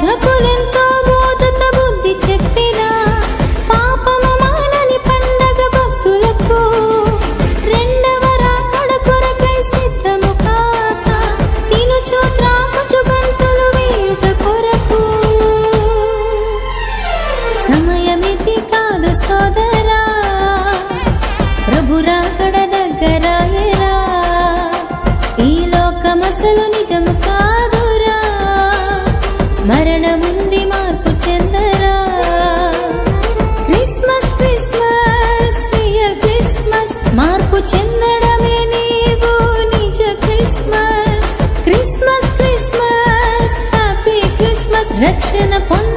గ్రహకులెంతో మోదుత బుద్ధి చెప్పిన పాపము మానని పండగ భక్తులకు రెండవ రాకడ కొరకై సిద్ధము కాక తినుచు త్రాగుచు గంతులు వేయుట కొరకు సమయమిది కాదు సోదరా, ప్రభు రాకడ దగ్గరాయరా. ఈ లోకమసలు నిజము కాదురా, మరణముంది మార్పు చెందరా. క్రిస్మస్ క్రిస్మస్ రియల్ క్రిస్మస్, మార్పు చెందడమే నీవు నిజ Christmas. Christmas Christmas happy Christmas, రక్షణ పొంద